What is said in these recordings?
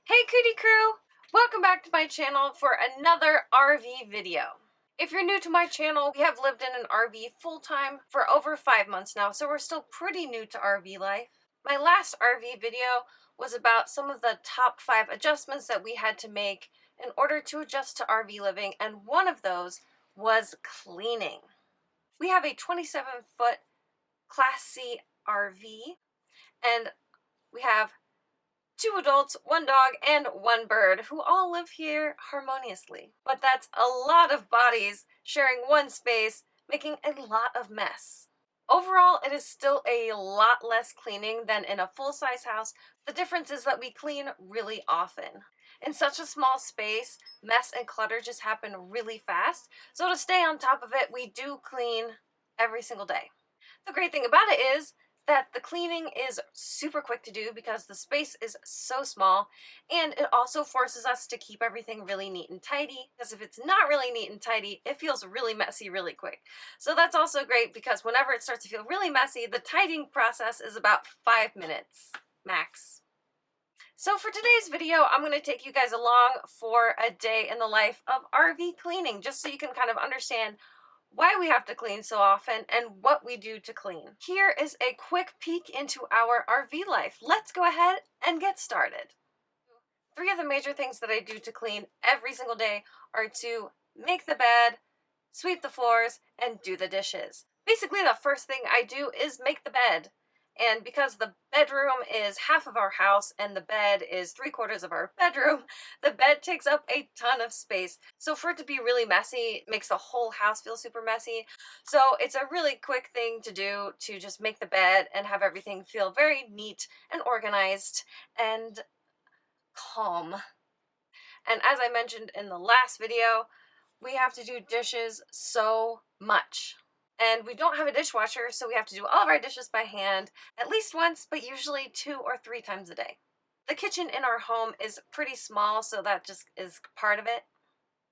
Hey Cootie Crew! Welcome back to my channel for another RV video. If you're new to my channel, we have lived in an RV full-time for over 5 months now, so we're still pretty new to RV life. My last RV video was about some of the top 5 adjustments that we had to make in order to adjust to RV living, and one of those was cleaning. We have a 27-foot Class C RV, and we have 2 adults, 1 dog, and 1 bird who all live here harmoniously. But that's a lot of bodies sharing one space, making a lot of mess. Overall, it is still a lot less cleaning than in a full-size house. The difference is that we clean really often. In such a small space, mess and clutter just happen really fast, so to stay on top of it, we do clean every single day. The great thing about it is that the cleaning is super quick to do because the space is so small, and it also forces us to keep everything really neat and tidy, because if it's not really neat and tidy, it feels really messy really quick. So that's also great because whenever it starts to feel really messy, the tidying process is about 5 minutes max. So for today's video, I'm going to take you guys along for a day in the life of RV cleaning, just so you can kind of understand why we have to clean so often, and what we do to clean. Here is a quick peek into our RV life. Let's go ahead and get started. 3 of the major things that I do to clean every single day are to make the bed, sweep the floors, and do the dishes. Basically, the first thing I do is make the bed. And because the bedroom is half of our house and the bed is 3/4 of our bedroom, the bed takes up a ton of space. So for it to be really messy, it makes the whole house feel super messy. So it's a really quick thing to do to just make the bed and have everything feel very neat and organized and calm. And as I mentioned in the last video, we have to do dishes so much. And we don't have a dishwasher, so we have to do all of our dishes by hand at least once, but usually 2 or 3 times a day. The kitchen in our home is pretty small, so that just is part of it.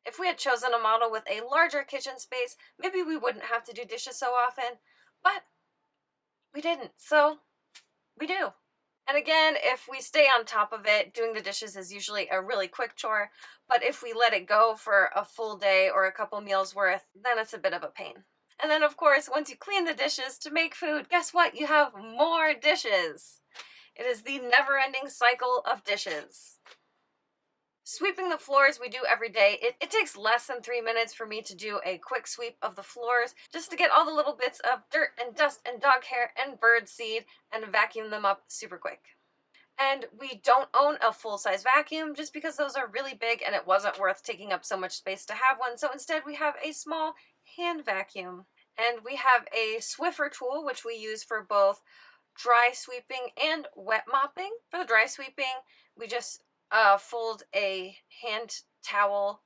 If we had chosen a model with a larger kitchen space, maybe we wouldn't have to do dishes so often, but we didn't, so we do. And again, if we stay on top of it, doing the dishes is usually a really quick chore, but if we let it go for a full day or a couple meals worth, then it's a bit of a pain. And then of course, once you clean the dishes to make food, guess what? You have more dishes. It is the never-ending cycle of dishes. Sweeping the floors we do every day. It takes less than 3 minutes for me to do a quick sweep of the floors, just to get all the little bits of dirt and dust and dog hair and bird seed and vacuum them up super quick. And we don't own a full-size vacuum just because those are really big and it wasn't worth taking up so much space to have one. So instead we have a small hand vacuum. And we have a Swiffer tool, which we use for both dry sweeping and wet mopping. For the dry sweeping, we just fold a hand towel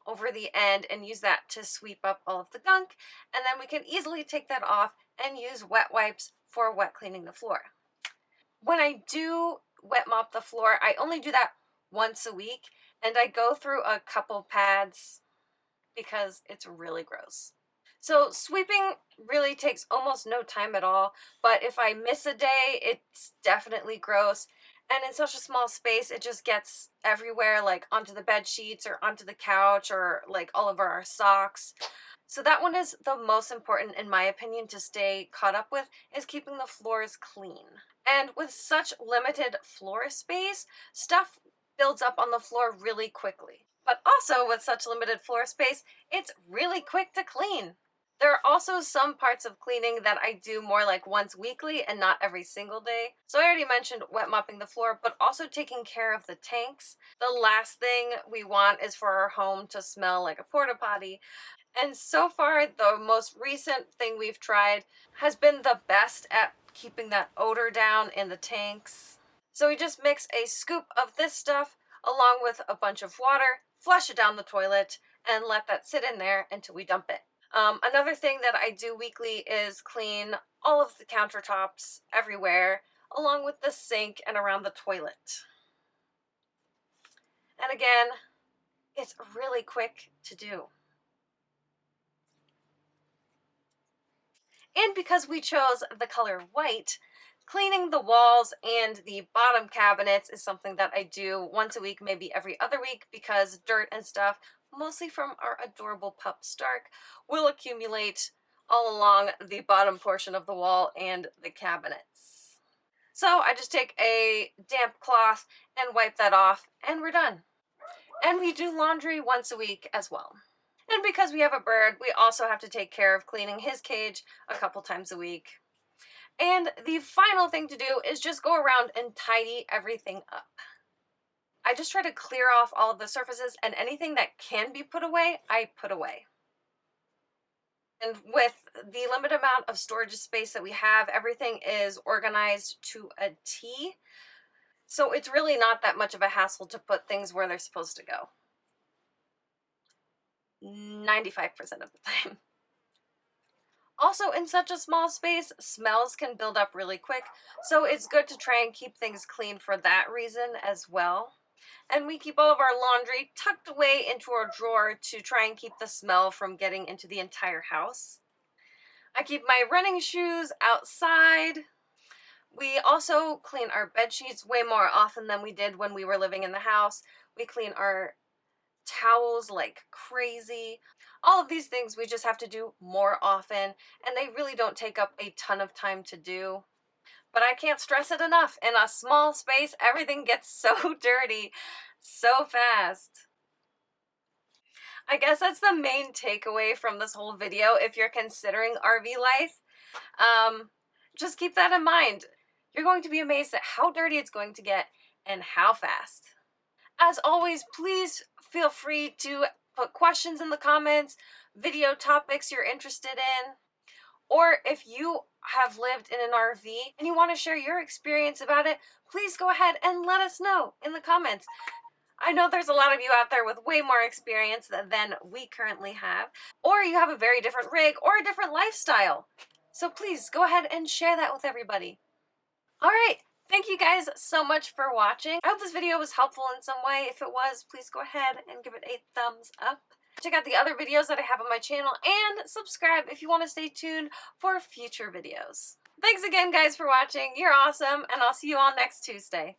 over the end and use that to sweep up all of the gunk. And then we can easily take that off and use wet wipes for wet cleaning the floor. When I do wet mop the floor, I only do that once a week, and I go through a couple pads because it's really gross. So sweeping really takes almost no time at all, but if I miss a day, it's definitely gross. And in such a small space, it just gets everywhere, like onto the bed sheets or onto the couch or like all over our socks. So that one is the most important, in my opinion, to stay caught up with, is keeping the floors clean. And with such limited floor space, stuff builds up on the floor really quickly. But also with such limited floor space, it's really quick to clean. There are also some parts of cleaning that I do more like once weekly and not every single day. So I already mentioned wet mopping the floor, but also taking care of the tanks. The last thing we want is for our home to smell like a porta potty. And so far, the most recent thing we've tried has been the best at keeping that odor down in the tanks. So we just mix a scoop of this stuff along with a bunch of water, flush it down the toilet, and let that sit in there until we dump it. Another thing that I do weekly is clean all of the countertops everywhere, along with the sink and around the toilet. And again, it's really quick to do. And because we chose the color white, Cleaning the walls and the bottom cabinets is something that I do once a week, maybe every other week, because dirt and stuff, mostly from our adorable pup Stark, will accumulate all along the bottom portion of the wall and the cabinets. So I just take a damp cloth and wipe that off, and we're done. And we do laundry once a week as well. And because we have a bird, we also have to take care of cleaning his cage a couple times a week. And the final thing to do is just go around and tidy everything up. I just try to clear off all of the surfaces, and anything that can be put away, I put away. And with the limited amount of storage space that we have, everything is organized to a T. So it's really not that much of a hassle to put things where they're supposed to go. 95% of the time. Also, in such a small space, smells can build up really quick, so it's good to try and keep things clean for that reason as well. And we keep all of our laundry tucked away into our drawer to try and keep the smell from getting into the entire house. I keep my running shoes outside. We also clean our bed sheets way more often than we did when we were living in the house. We clean our towels like crazy. All of these things we just have to do more often, and they really don't take up a ton of time to do. But I can't stress it enough. In a small space, everything gets so dirty so fast. I guess that's the main takeaway from this whole video if you're considering RV life. Just keep that in mind. You're going to be amazed at how dirty it's going to get and how fast. As always, please feel free to put questions in the comments, video topics you're interested in, or if you have lived in an RV and you want to share your experience about it, please go ahead and let us know in the comments. I know there's a lot of you out there with way more experience than we currently have, or you have a very different rig or a different lifestyle. So please go ahead and share that with everybody. All right. Thank you guys so much for watching. I hope this video was helpful in some way. If it was, please go ahead and give it a thumbs up. Check out the other videos that I have on my channel and subscribe if you want to stay tuned for future videos. Thanks again, guys, for watching. You're awesome, and I'll see you all next Tuesday.